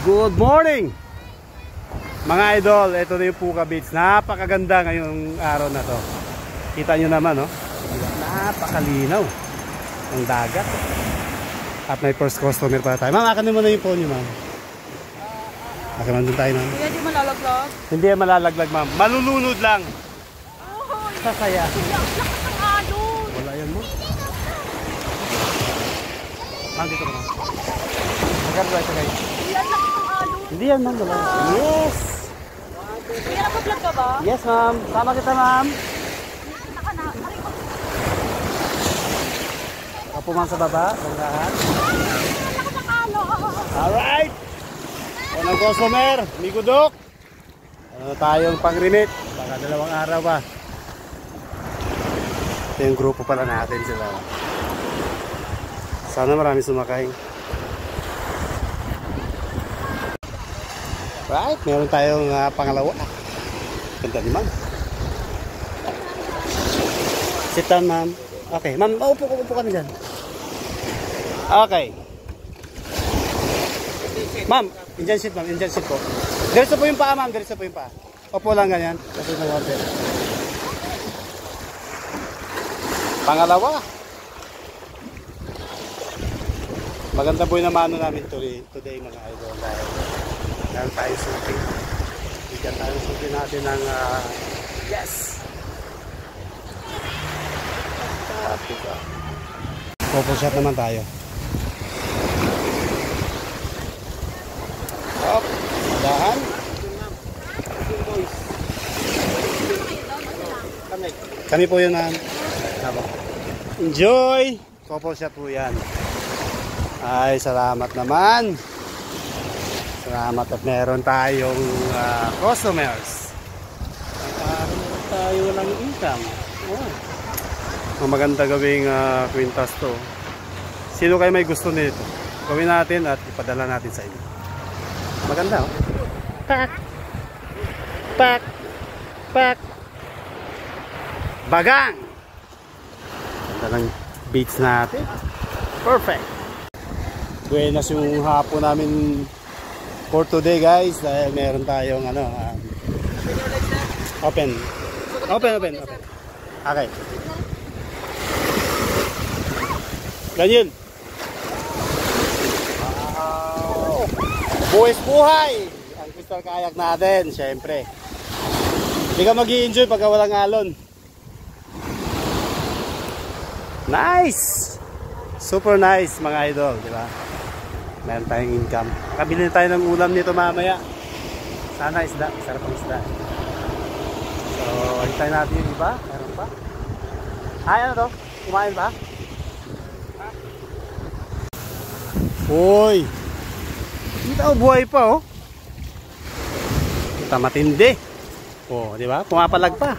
Good morning mga idol, ito na yung Puka Beach. Napakaganda ngayong araw na to. Kita nyo naman, no? Napakalinaw ang dagat. At may first customer pa tayo. Ma'am, akanin mo na yung phone nyo, ma'am. Akanin doon tayo, ma'am. Kuya, di malalaglag? Hindi yan malalaglag, ma'am. Malulunod lang. Oh, sasaya. lakas ng alon. Wala yan, mo. Ma'am, dito ka, ma'am. Magkano ba ito, guys? Yan, lakas ng alon. Hindi yan, ma'am. Yes! Kuya, nakablog ka ba? Yes, ma'am. Sama kita, ma'am. Apo, ma'am, sa baba. Banggaan. Lakas ng alon. Alright! Unang customer, Migudok. Ano tayong pang-remit? Baka 2 araw pa. Ito yung grupo pala natin sila. Sana marami sumakay. Right, meron tayong pangalawa. Ganda ni ma'am. Sit down, ma'am. Okay, ma'am, upo ka na dyan. Okay. Ma'am, Indian seat, ma'am. Indian seat po. Diretso po yung paa, ma'am. Diretso po yung paa. Opo lang ganyan. Kasi nag-order. Pangalawa. Maganda po yung namano namin today mga idol. Dahil meron tayo shooting. Bigyan tayo shooting natin ng yes! Photo shot naman tayo. Up, dahan. Kami po yun, ma'am. Enjoy! Couple shot po yan. Ay, salamat naman. Salamat at meron tayong customers. Meron tayo ng income. Oh. Maganda gawing kwintas to. Sino kayo may gusto nito? Gawin natin at ipadala natin sa inyo. Maganda, oh. Pak! Pak! Pak! Bagang! Ganda ng beach natin. Perfect! Buenas yung hapon namin for today, guys. Dahil meron tayong open. Okay. Ganyan. Wow! Buwis buhay! Ang crystal kayak natin, syempre. Hindi ka mag-i-enjoy pagka walang alon. Nice! Super nice mga idol, di ba? Meron tayong income. Kabili tayo ng ulam nito mamaya. Sana isda, sarap ang isda. So, hintay natin yung iba. Meron pa? Ay, ano to? Kumain ba? Uy! Kita o, buhay pa, oh. Kita matindi. Oh, di ba? Pumapalag pa.